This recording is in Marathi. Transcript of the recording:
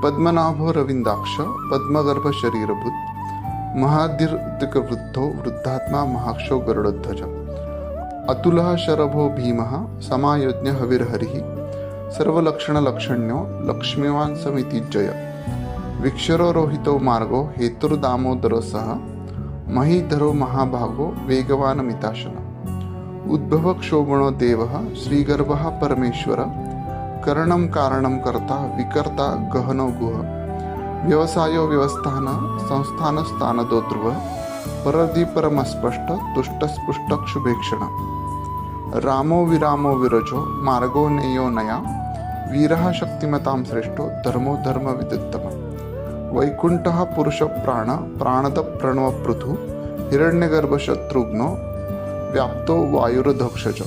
पद्मनाभो रविंदाक्ष पद्मगर्भ शरीरभूत महादीर्घवृद्धो वृद्धात्मा महाक्षो गरुडध्वज अतुलः शरभो भीमः समायोज्ञ हविर्हरिः सर्वलक्षणलक्षण्यो लक्ष्मीवान् समिति जय विक्षरो रोहितो मार्गो हेतुर्दामोदरो सह महीधरो महाभागो वेगवान् मिताशन उद्भव क्षोभणो देवः श्रीगर्भः परमेश्वर करणं कारणं कर्ता विकर्ता गहनो गुह व्यवसायो व्यवस्थान संस्थान स्थानदो ध्रुव परदि परमस्पष्ट तुष्टस्पुष्ट क्षुभेक्षण रामो विरामो विरजो मार्गो नेयो नया वीरः शक्तिमतां श्रेष्ठो धर्मो धर्म विदुत्तम वैकुंठः पुरुष प्राण प्राणद प्रणव पृथु हिरण्यगर्भ शत्रुघ्नो व्याप्तो वायुर्धक्षज